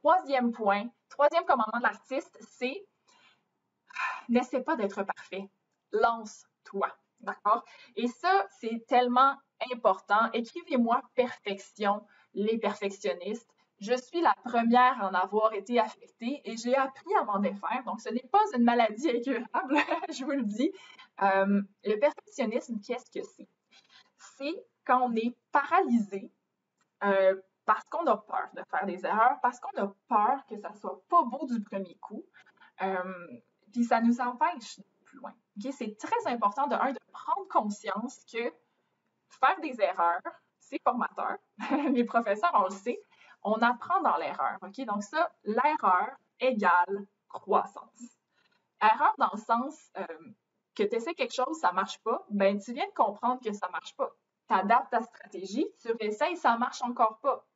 troisième point, troisième commandement de l'artiste, c'est n'essaie pas d'être parfait. Lance-toi. D'accord? Et ça, c'est tellement important. Écrivez-moi perfection, les perfectionnistes. Je suis la première à en avoir été affectée et j'ai appris à m'en défaire. Donc, ce n'est pas une maladie incurable, je vous le dis. Le perfectionnisme, qu'est-ce que c'est? C'est quand on est paralysé parce qu'on a peur de faire des erreurs, parce qu'on a peur que ça soit pas beau du premier coup. Puis ça nous empêche d'aller plus loin. Okay? C'est très important de prendre conscience que faire des erreurs, c'est formateur. Les professeurs, on le sait, on apprend dans l'erreur. Okay? Donc ça, l'erreur égale croissance. Erreur dans le sens que tu essaies quelque chose, ça marche pas, ben tu viens de comprendre que ça marche pas. Tu adaptes ta stratégie, tu réessayes, ça marche encore pas.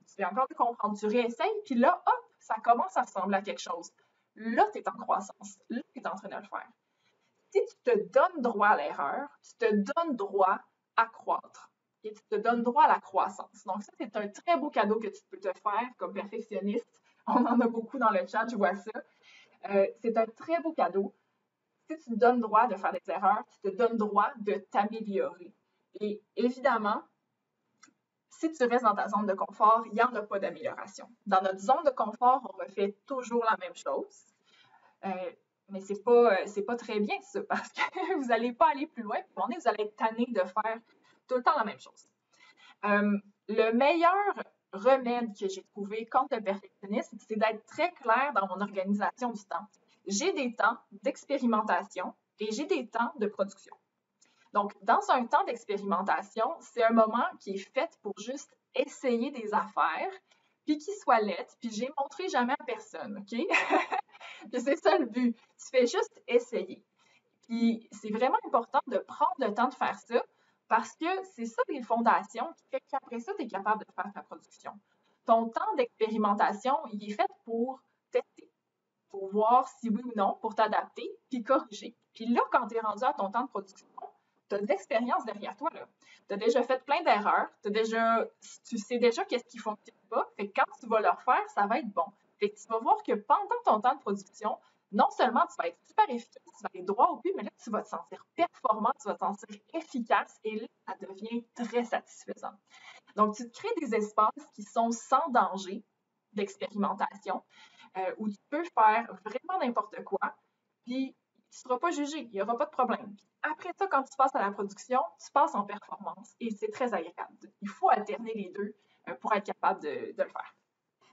Tu viens encore de comprendre, tu réessayes, puis là, hop, ça commence à ressembler à quelque chose. Là, tu es en croissance. Là, tu es en train de le faire. Si tu te donnes droit à l'erreur, tu te donnes droit à croître. Et tu te donnes droit à la croissance. Donc, ça, c'est un très beau cadeau que tu peux te faire comme perfectionniste. On en a beaucoup dans le chat, je vois ça. C'est un très beau cadeau. Si tu te donnes droit de faire des erreurs, tu te donnes droit de t'améliorer. Et évidemment, si tu restes dans ta zone de confort, il n'y en a pas d'amélioration. Dans notre zone de confort, on refait toujours la même chose. Mais c'est pas très bien ça, parce que vous n'allez pas aller plus loin, puis à un moment donné, vous allez être tanné de faire tout le temps la même chose. Le meilleur remède que j'ai trouvé contre le perfectionnisme, c'est d'être très clair dans mon organisation du temps. J'ai des temps d'expérimentation et j'ai des temps de production. Donc, dans un temps d'expérimentation, c'est un moment qui est fait pour juste essayer des affaires, puis qui soit lettre, puis j'ai montré jamais à personne, OK? Puis c'est ça le but. Tu fais juste essayer. Puis c'est vraiment important de prendre le temps de faire ça parce que c'est ça les fondations qui fait qu'après ça, tu es capable de faire ta production. Ton temps d'expérimentation, il est fait pour tester, pour voir si oui ou non, pour t'adapter, puis corriger. Puis là, quand tu es rendu à ton temps de production, tu as de l'expérience derrière toi. Tu as déjà fait plein d'erreurs, tu sais déjà qu'est-ce qui ne fonctionne pas. Fait que quand tu vas le refaire, ça va être bon. Fait que tu vas voir que pendant ton temps de production, non seulement tu vas être super efficace, tu vas aller droit au but, mais là, tu vas te sentir performant, tu vas te sentir efficace et là, ça devient très satisfaisant. Donc, tu te crées des espaces qui sont sans danger d'expérimentation, où tu peux faire vraiment n'importe quoi, puis tu ne seras pas jugé, il n'y aura pas de problème. Puis après ça, quand tu passes à la production, tu passes en performance et c'est très agréable. Il faut alterner les deux pour être capable de le faire.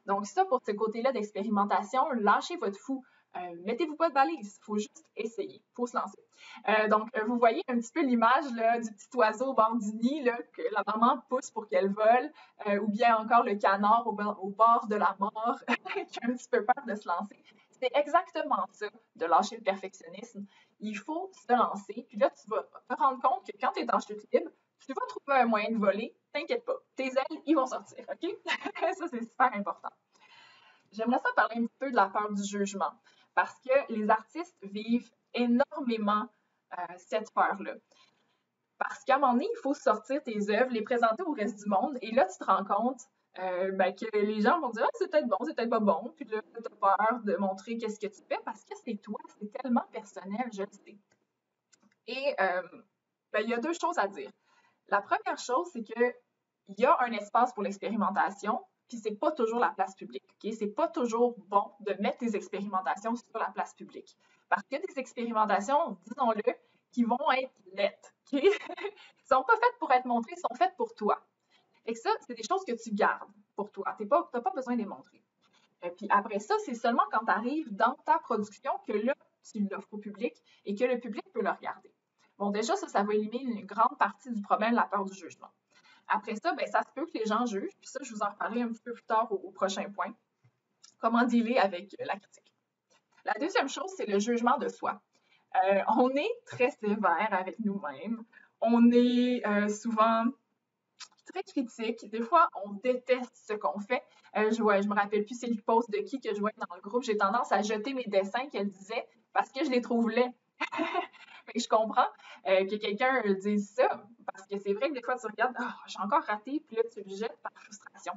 Donc ça, pour ce côté-là d'expérimentation, lâchez votre fou. Mettez-vous pas de balise, il faut juste essayer, il faut se lancer. Donc, vous voyez un petit peu l'image là, du petit oiseau au bord du nid là, que la maman pousse pour qu'elle vole, ou bien encore le canard au bord de la mort qui a un petit peu peur de se lancer. C'est exactement ça, de lâcher le perfectionnisme. Il faut se lancer, puis là, tu vas te rendre compte que quand tu es en chute libre, tu vas trouver un moyen de voler, t'inquiète pas, tes ailes, ils vont sortir, OK? Ça, c'est super important. J'aimerais ça parler un petit peu de la peur du jugement, parce que les artistes vivent énormément cette peur-là. Parce qu'à un moment donné, il faut sortir tes œuvres, les présenter au reste du monde, et là, tu te rends compte que les gens vont dire « Ah, c'est peut-être bon, c'est peut-être pas bon », puis là, tu as peur de montrer qu'est-ce que tu fais, parce que c'est toi, c'est tellement personnel, je le sais. Et il y a deux choses à dire. La première chose, c'est qu'il y a un espace pour l'expérimentation, puis c'est pas toujours la place publique. Okay? C'est pas toujours bon de mettre tes expérimentations sur la place publique. Parce que des expérimentations, disons-le, qui vont être lettres. Okay? Ils sont pas faites pour être montrées, ils sont faites pour toi. Et ça, c'est des choses que tu gardes pour toi. Tu n'as pas besoin de les montrer. Puis après ça, c'est seulement quand tu arrives dans ta production que là, tu l'offres au public et que le public peut le regarder. Bon, déjà, ça va éliminer une grande partie du problème de la peur du jugement. Après ça, ça se peut que les gens jugent, puis ça, je vous en reparlerai un petit peu plus tard au prochain point. Comment dealer avec la critique. La deuxième chose, c'est le jugement de soi. On est très sévère avec nous-mêmes. On est souvent très critique. Des fois, on déteste ce qu'on fait. Je me rappelle plus c'est le post de qui que je voyais dans le groupe. J'ai tendance à jeter mes dessins qu'elle disait parce que je les trouve laids. Je comprends que quelqu'un dise ça, parce que c'est vrai que des fois, tu regardes, j'ai encore raté, puis là, tu le jettes par frustration.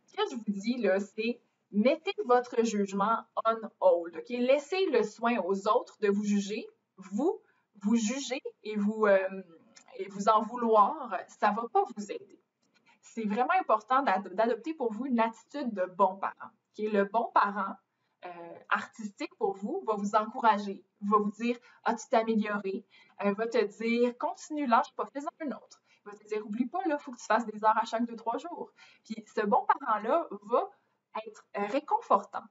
Ce que je vous dis, là, c'est Mettez votre jugement on hold, OK? Laissez le soin aux autres de vous juger. Vous juger et vous en vouloir, ça ne va pas vous aider. C'est vraiment important d'adopter pour vous une attitude de bon parent. Okay? Le bon parent artistique pour vous va vous encourager, va vous dire « Ah, tu t'es amélioré », va te dire « Continue, lâche pas, fais-en un autre ». Il va te dire « Oublie pas, il faut que tu fasses des heures à chaque 2-3 jours ». Puis ce bon parent-là va être réconfortant.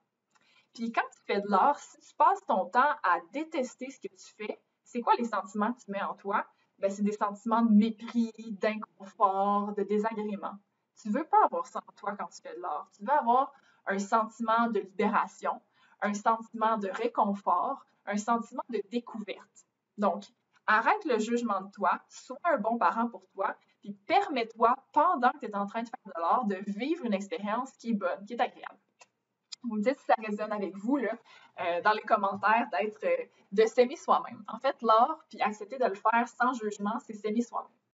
Puis quand tu fais de l'art, si tu passes ton temps à détester ce que tu fais, c'est quoi les sentiments que tu mets en toi? Ben, c'est des sentiments de mépris, d'inconfort, de désagrément. Tu veux pas avoir ça en toi quand tu fais de l'art. Tu veux avoir un sentiment de libération, un sentiment de réconfort, un sentiment de découverte. Donc, arrête le jugement de toi, sois un bon parent pour toi, puis permets-toi, pendant que tu es en train de faire de l'art, de vivre une expérience qui est bonne, qui est agréable. Vous me dites si ça résonne avec vous, là, dans les commentaires, de s'aimer soi-même. En fait, l'art, puis accepter de le faire sans jugement, c'est s'aimer soi-même.